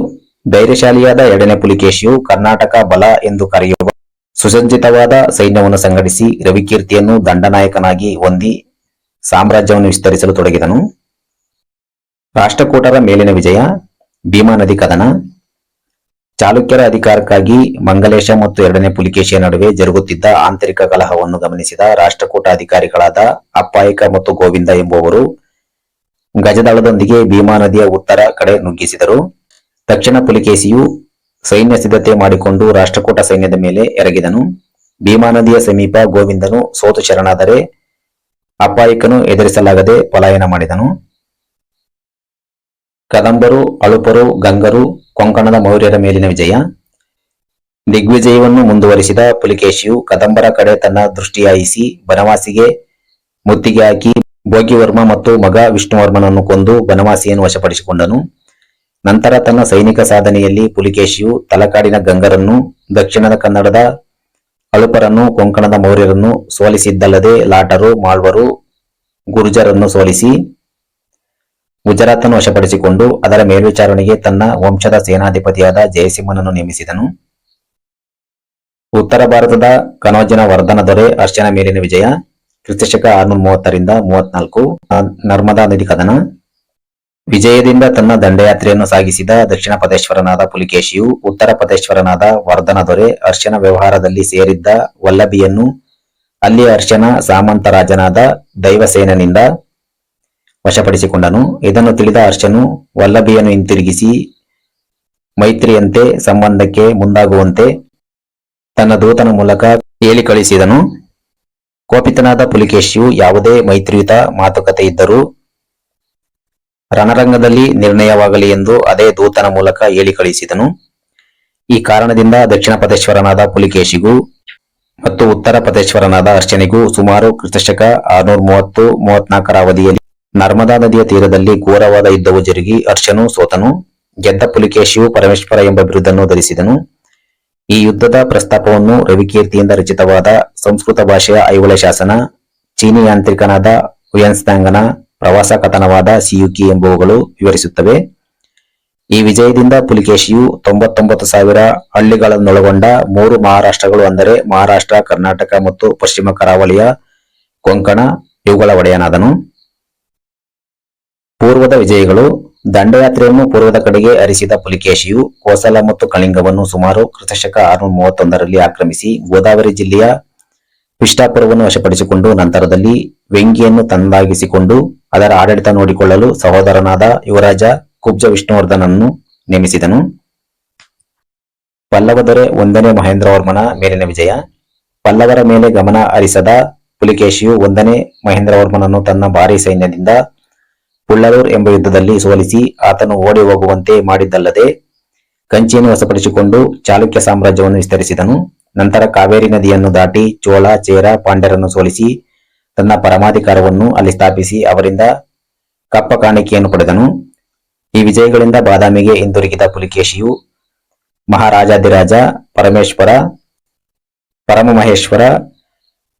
ಧೈರ್ಯಶಾಲಿಯಾದ 2ನೇ ಪುಲಿಕೇಶಿಯು ಕರ್ನಾಟಕ ಬಲ ಎಂದು ಕರೆಯುವ ಸುಸಜ್ಜಿತವಾದ ಸೈನ್ಯವನ್ನು ಸಂಘಟಿಸಿ ರವಿಕೀರ್ತಿಯನ್ನು ದಂಡನಾಯಕನಾಗಿ ಹೊಂದಿ ಸಾಮ್ರಾಜ್ಯವನ್ನು ವಿಸ್ತರಿಸಲು ತೊಡಗಿದನು. ರಾಷ್ಟ್ರಕೂಟರ ಮೇಲಿನ ವಿಜಯ: ಭೀಮಾ ನದಿ ಕದನ. ಚಾಲುಕ್ಯರ ಅಧಿಕಾರಕ್ಕಾಗಿ ಮಂಗಲೇಶ ಮತ್ತು 2ನೇ ಪುಲಿಕೇಶಿಯ ನಡುವೆ ಜರುಗುತ್ತಿದ್ದ ಆಂತರಿಕ ಕಲಹವನ್ನು ಗಮನಿಸಿದ ರಾಷ್ಟ್ರಕೂಟ ಅಧಿಕಾರಿಗಳಾದ ಅಪ್ಪಾಯಿಕ ಮತ್ತು ಗೋವಿಂದ ಎಂಬುವರು ಗಜದಳದೊಂದಿಗೆ ಭೀಮಾ ನದಿಯ ಉತ್ತರ ಕಡೆ ನುಗ್ಗಿಸಿದರು. ದಕ್ಷಿಣ ಪುಲಿಕೇಶಿಯು ಸೈನ್ಯ ಸಿದ್ಧತೆ ಮಾಡಿಕೊಂಡು ರಾಷ್ಟ್ರಕೂಟ ಸೈನ್ಯದ ಮೇಲೆ ಎರಗಿದನು. ಭೀಮಾ ನದಿಯ ಸಮೀಪ ಗೋವಿಂದನು ಸೋತು ಶರಣಾದರೆ ಅಪ್ಪಾಯಿಕನು ಎದುರಿಸಲಾಗದೆ ಪಲಾಯನ ಮಾಡಿದನು. ಕದಂಬರು, ಅಳುಪರು, ಗಂಗರು, ಕೊಂಕಣದ ಮೌರ್ಯರ ಮೇಲಿನ ವಿಜಯ: ದಿಗ್ವಿಜಯವನ್ನು ಮುಂದುವರಿಸಿದ ಪುಲಿಕೇಶಿಯು ಕದಂಬರ ಕಡೆ ತನ್ನ ದೃಷ್ಟಿಯಾಯಿಸಿ ಬನವಾಸಿಗೆ ಮುತ್ತಿಗೆ ಹಾಕಿ ಭೋಗಿವರ್ಮ ಮತ್ತು ಮಗ ವಿಷ್ಣುವರ್ಮನನ್ನು ಕೊಂದು ಬನವಾಸಿಯನ್ನು ವಶಪಡಿಸಿಕೊಂಡನು. ನಂತರ ತನ್ನ ಸೈನಿಕ ಸಾಧನೆಯಲ್ಲಿ ಪುಲಿಕೇಶಿಯು ತಲಕಾಡಿನ ಗಂಗರನ್ನು, ದಕ್ಷಿಣದ ಕನ್ನಡದ ಅಳುಪರನ್ನು, ಕೊಂಕಣದ ಮೌರ್ಯರನ್ನು ಸೋಲಿಸಿದ್ದಲ್ಲದೆ ಲಾಟರು, ಮಾಳ್ವರು, ಗುರ್ಜರನ್ನು ಸೋಲಿಸಿ ಗುಜರಾತನ್ನು ವಶಪಡಿಸಿಕೊಂಡು ಅದರ ಮೇಲ್ವಿಚಾರಣೆಗೆ ತನ್ನ ವಂಶದ ಸೇನಾಧಿಪತಿಯಾದ ಜಯಸಿಂಹನನ್ನು ನೇಮಿಸಿದನು. ಉತ್ತರ ಭಾರತದ ಕನೌಜಿನ ವರ್ಧನ ದೊರೆ ಅರ್ಶನ ಮೇಲಿನ ವಿಜಯ: ಕ್ರಿಸ್ತಶಕ 630 ರಿಂದ 34. ನರ್ಮದಾ ನದಿ ಕದನ. ವಿಜಯದಿಂದ ತನ್ನ ದಂಡಯಾತ್ರೆಯನ್ನು ಸಾಗಿಸಿದ ದಕ್ಷಿಣ ಪದೇಶ್ವರನಾದ ಪುಲಿಕೇಶಿಯು ಉತ್ತರ ಪದೇಶ್ವರನಾದ ವರ್ಧನ ದೊರೆ ಅರ್ಶನ ವ್ಯವಹಾರದಲ್ಲಿ ಸೇರಿದ್ದ ವಲ್ಲಭಿಯನ್ನು ಅಲ್ಲಿ ಅರ್ಶನ ಸಾಮಂತ ರಾಜನಾದ ದೈವಸೇನನಿಂದ ವಶಪಡಿಸಿಕೊಂಡನು. ಇದನ್ನು ತಿಳಿದ ಅರ್ಶನು ವಲ್ಲಭಿಯನ್ನು ಹಿಂತಿರುಗಿಸಿ ಮೈತ್ರಿಯಂತೆ ಸಂಬಂಧಕ್ಕೆ ಮುಂದಾಗುವಂತೆ ತನ್ನ ದೂತನ ಮೂಲಕ ಹೇಳಿ ಕಳಿಸಿದನು. ಕೋಪಿತನಾದ ಪುಲಿಕೇಶಿಯು ಯಾವುದೇ ಮೈತ್ರಿಯುತ ಮಾತುಕತೆ ಇದ್ದರೂ ರಣರಂಗದಲ್ಲಿ ನಿರ್ಣಯವಾಗಲಿ ಎಂದು ಅದೇ ದೂತನ ಮೂಲಕ ಹೇಳಿ ಕಳಿಸಿದನು. ಈ ಕಾರಣದಿಂದ ದಕ್ಷಿಣ ಪದೇಶ್ವರನಾದ ಪುಲಿಕೇಶಿಗೂ ಮತ್ತು ಉತ್ತರ ಪದೇಶ್ವರನಾದ ಅರ್ಶನಿಗೂ ಸುಮಾರು ಕ್ರಿಸ್ತಶಕ 630-34 ಅವಧಿಯಲ್ಲಿ ನರ್ಮದಾ ನದಿಯ ತೀರದಲ್ಲಿ ಘೋರವಾದ ಯುದ್ಧವು ಜರುಗಿ ಅರ್ಶನು ಸೋತನು. ಗೆದ್ದ ಪುಲಿಕೇಶಿಯು ಪರಮೇಶ್ವರ ಎಂಬ ಬಿರುದನ್ನು ಧರಿಸಿದನು. ಈ ಯುದ್ಧದ ಪ್ರಸ್ತಾಪವನ್ನು ರವಿಕೀರ್ತಿಯಿಂದ ರಚಿತವಾದ ಸಂಸ್ಕೃತ ಭಾಷೆಯ ಐಹೊಳೆ ಶಾಸನ, ಚೀನಿ ಯಾಂತ್ರಿಕನಾದ ಹುಯೆನ್ಸಾಂಗನ ಪ್ರವಾಸ ಕಥನವಾದ ಸಿಯುಕಿ ಎಂಬುವುಗಳು ವಿವರಿಸುತ್ತವೆ. ಈ ವಿಜಯದಿಂದ ಪುಲಿಕೇಶಿಯು 99,000 ಹಳ್ಳಿಗಳನ್ನೊಳಗೊಂಡ 3 ಮಹಾರಾಷ್ಟ್ರಗಳು ಅಂದರೆ ಮಹಾರಾಷ್ಟ್ರ, ಕರ್ನಾಟಕ ಮತ್ತು ಪಶ್ಚಿಮ ಕರಾವಳಿಯ ಕೊಂಕಣ ಇವುಗಳ ಒಡೆಯನಾದನು. ಪೂರ್ವದ ವಿಜಯಗಳು. ದಂಡಯಾತ್ರೆಯನ್ನು ಪೂರ್ವದ ಕಡೆಗೆ ಹರಿಸಿದ ಪುಲಿಕೇಶಿಯು ಕೋಸಲ ಮತ್ತು ಕಳಿಂಗವನ್ನು ಸುಮಾರು ಕ್ರಿಸ್ತಶಕ 631ರಲ್ಲಿ ಆಕ್ರಮಿಸಿ ಗೋದಾವರಿ ಜಿಲ್ಲೆಯ ಪಿಷ್ಟಾಪುರವನ್ನು ವಶಪಡಿಸಿಕೊಂಡು ನಂತರದಲ್ಲಿ ವೆಂಗಿಯನ್ನು ತನ್ನದಾಗಿಸಿಕೊಂಡು ಅದರ ಆಡಳಿತ ನೋಡಿಕೊಳ್ಳಲು ಸಹೋದರನಾದ ಯುವರಾಜ ಕುಬ್ಜ ವಿಷ್ಣುವರ್ಧನನ್ನು ನೇಮಿಸಿದನು. ಪಲ್ಲವ ದೊರೆ 1ನೇ ಮಹೇಂದ್ರವರ್ಮನ ಮೇಲಿನ ವಿಜಯ. ಪಲ್ಲವರ ಮೇಲೆ ಗಮನ ಹರಿಸದ ಪುಲಿಕೇಶಿಯು 1ನೇ ಮಹೇಂದ್ರವರ್ಮನನ್ನು ತನ್ನ ಭಾರೀ ಸೈನ್ಯದಿಂದ ಪುಳ್ಳಲೂರ್ ಎಂಬ ಯುದ್ಧದಲ್ಲಿ ಸೋಲಿಸಿ ಆತನು ಓಡಿ ಹೋಗುವಂತೆ ಮಾಡಿದ್ದಲ್ಲದೆ ಕಂಚಿಯನ್ನು ವಶಪಡಿಸಿಕೊಂಡು ಚಾಲುಕ್ಯ ಸಾಮ್ರಾಜ್ಯವನ್ನು ವಿಸ್ತರಿಸಿದನು. ನಂತರ ಕಾವೇರಿ ನದಿಯನ್ನು ದಾಟಿ ಚೋಳ, ಚೇರ, ಪಾಂಡ್ಯರನ್ನು ಸೋಲಿಸಿ ತನ್ನ ಪರಮಾಧಿಕಾರವನ್ನು ಅಲ್ಲಿ ಸ್ಥಾಪಿಸಿ ಅವರಿಂದ ಕಪ್ಪ ಕಾಣಿಕೆಯನ್ನು ಪಡೆದನು. ಈ ವಿಜಯಗಳಿಂದ ಬಾದಾಮಿಗೆ ಹಿಂದಿರುಗಿದ ಪುಲಿಕೇಶಿಯು ಮಹಾರಾಜಾಧಿರಾಜ, ಪರಮಮಹೇಶ್ವರ,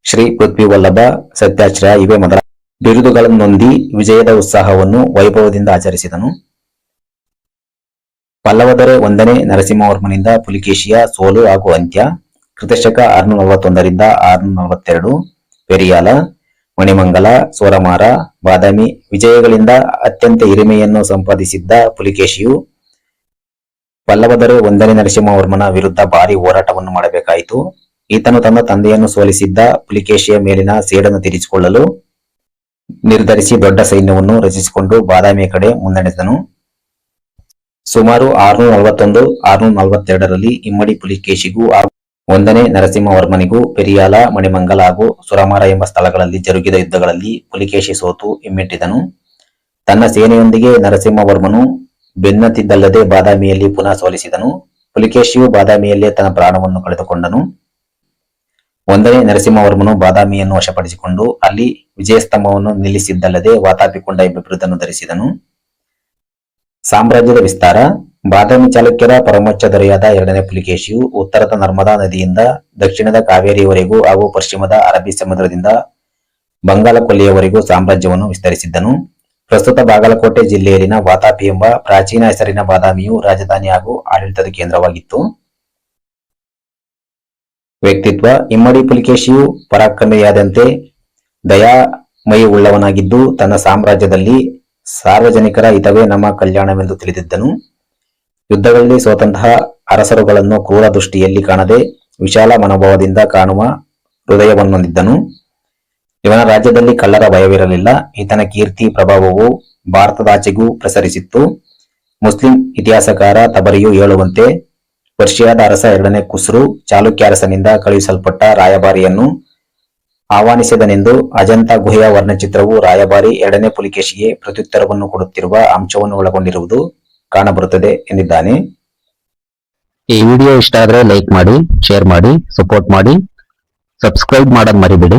ಶ್ರೀ ಪೃಥ್ವಿವಲ್ಲಭ, ಸತ್ಯಾಶ್ರಯ ಇವೇ ಮೊದಲ ಬಿರುದುಗಳನ್ನೊಂದಿ ವಿಜಯದ ಉತ್ಸಾಹವನ್ನು ವೈಭವದಿಂದ ಆಚರಿಸಿದನು. ಪಲ್ಲವ ದೊರೆ 1ನೇ ನರಸಿಂಹವರ್ಮನಿಂದ ಪುಲಿಕೇಶಿಯ ಸೋಲು ಹಾಗೂ ಅಂತ್ಯ. ಕ್ರಿಸ್ತಶಕ 641ರಿಂದ 642 ಪೆರಿಯಾಲ, ಮಣಿಮಂಗಲ, ಸೋರಮಾರ, ಬಾದಾಮಿ ವಿಜಯಗಳಿಂದ ಅತ್ಯಂತ ಹಿರಿಮೆಯನ್ನು ಸಂಪಾದಿಸಿದ್ದ ಪುಲಿಕೇಶಿಯು ಪಲ್ಲವ ದೊರೆ 1ನೇ ನರಸಿಂಹವರ್ಮನ ವಿರುದ್ಧ ಭಾರಿ ಹೋರಾಟವನ್ನು ಮಾಡಬೇಕಾಯಿತು. ಈತನು ತನ್ನ ತಂದೆಯನ್ನು ಸೋಲಿಸಿದ್ದ ಪುಲಿಕೇಶಿಯ ಮೇಲಿನ ಸೇಡನ್ನು ತೀರಿಸಿಕೊಳ್ಳಲು ನಿರ್ಧರಿಸಿ ದೊಡ್ಡ ಸೈನ್ಯವನ್ನು ರಚಿಸಿಕೊಂಡು ಬಾದಾಮಿಯ ಕಡೆ ಮುನ್ನಡೆದನು. ಸುಮಾರು 641-642ರಲ್ಲಿ ಇಮ್ಮಡಿ ಪುಲಿಕೇಶಿಗೂ ಹಾಗೂ 1ನೇ ನರಸಿಂಹವರ್ಮನಿಗೂ ಪೆರಿಯಾಲ, ಮಣಿಮಂಗಲ ಹಾಗೂ ಸುರಮಾರ ಎಂಬ ಸ್ಥಳಗಳಲ್ಲಿ ಜರುಗಿದ ಯುದ್ಧಗಳಲ್ಲಿ ಪುಲಿಕೇಶಿ ಸೋತು ಹಿಮ್ಮೆಟ್ಟಿದನು. ತನ್ನ ಸೇನೆಯೊಂದಿಗೆ ನರಸಿಂಹವರ್ಮನು ಬೆನ್ನತ್ತಿದ್ದಲ್ಲದೆ ಬಾದಾಮಿಯಲ್ಲಿ ಪುನಃ ಸೋಲಿಸಿದನು. ಪುಲಿಕೇಶಿಯು ಬಾದಾಮಿಯಲ್ಲೇ ತನ್ನ ಪ್ರಾಣವನ್ನು ಕಳೆದುಕೊಂಡನು. 1ನೇ ನರಸಿಂಹವರ್ಮನು ಬಾದಾಮಿಯನ್ನು ವಶಪಡಿಸಿಕೊಂಡು ಅಲ್ಲಿ ವಿಜಯಸ್ತಂಭವನ್ನು ನಿಲ್ಲಿಸಿದ್ದಲ್ಲದೆ ವಾತಾಪಿಕೊಂಡ ಎಂಬ ಬಿರುದನ್ನು ಧರಿಸಿದನು. ಸಾಮ್ರಾಜ್ಯದ ವಿಸ್ತಾರ. ಬಾದಾಮಿ ಚಾಲುಕ್ಯರ ಪರಮೋಚ್ಚ ದೊರೆಯಾದ 2ನೇ ಪುಲಿಕೇಶಿಯು ಉತ್ತರದ ನರ್ಮದಾ ನದಿಯಿಂದ ದಕ್ಷಿಣದ ಕಾವೇರಿಯವರೆಗೂ ಹಾಗೂ ಪಶ್ಚಿಮದ ಅರಬ್ಬಿ ಸಮುದ್ರದಿಂದ ಬಂಗಾಳ ಕೊಲ್ಲಿಯವರೆಗೂ ಸಾಮ್ರಾಜ್ಯವನ್ನು ವಿಸ್ತರಿಸಿದ್ದನು. ಪ್ರಸ್ತುತ ಬಾಗಲಕೋಟೆ ಜಿಲ್ಲೆಯಲ್ಲಿನ ವಾತಾಪಿ ಎಂಬ ಪ್ರಾಚೀನ ಹೆಸರಿನ ಬಾದಾಮಿಯು ರಾಜಧಾನಿ ಹಾಗೂ ಆಡಳಿತದ ಕೇಂದ್ರವಾಗಿತ್ತು. ವ್ಯಕ್ತಿತ್ವ. ಇಮ್ಮಡಿ ಪುಲಿಕೇಶಿಯು ಪರಾಕ್ರಮಿಯಾದಂತೆ ದಯಾಮಯಿ ಉಳ್ಳವನಾಗಿದ್ದು ತನ್ನ ಸಾಮ್ರಾಜ್ಯದಲ್ಲಿ ಸಾರ್ವಜನಿಕರ ಹಿತವೇ ನಮ್ಮ ಕಲ್ಯಾಣವೆಂದು ತಿಳಿದಿದ್ದನು. ಯುದ್ಧಗಳಲ್ಲಿ ಸೋತಂತಹ ಅರಸರುಗಳನ್ನು ಕ್ರೂರ ದೃಷ್ಟಿಯಲ್ಲಿ ಕಾಣದೆ ವಿಶಾಲ ಮನೋಭಾವದಿಂದ ಕಾಣುವ ಹೃದಯವನ್ನೊಂದಿದ್ದನು. ಇವನ ರಾಜ್ಯದಲ್ಲಿ ಕಳ್ಳರ ಭಯವಿರಲಿಲ್ಲ. ಈತನ ಕೀರ್ತಿ ಪ್ರಭಾವವು ಭಾರತದಾಚೆಗೂ ಪ್ರಸರಿಸಿತ್ತು. ಮುಸ್ಲಿಂ ಇತಿಹಾಸಕಾರ ತಬರಿಯು ಹೇಳುವಂತೆ ಪರ್ಷಿಯಾದ ಅರಸ 2ನೇ ಖುಸ್ರು ಚಾಲುಕ್ಯ ಅರಸನಿಂದ ಕಳುಹಿಸಲ್ಪಟ್ಟ ರಾಯಭಾರಿಯನ್ನು ಆಹ್ವಾನಿಸಿದನೆಂದು ಅಜಂತ ಗುಹೆಯ ವರ್ಣಚಿತ್ರವು ರಾಯಭಾರಿ 2ನೇ ಪುಲಿಕೇಶಿಗೆ ಪ್ರತ್ಯುತ್ತರವನ್ನು ಕೊಡುತ್ತಿರುವ ಅಂಶವನ್ನು ಒಳಗೊಂಡಿರುವುದು ಕಾಣಬರುತ್ತದೆ ಎಂದಿದ್ದಾನೆ. ಈ ವಿಡಿಯೋ ಇಷ್ಟ ಆದ್ರೆ ಲೈಕ್ ಮಾಡಿ, ಶೇರ್ ಮಾಡಿ, ಸಪೋರ್ಟ್ ಮಾಡಿ, ಸಬ್ಸ್ಕ್ರೈಬ್ ಮಾಡೋದು ಮರಿಬೇಡಿ.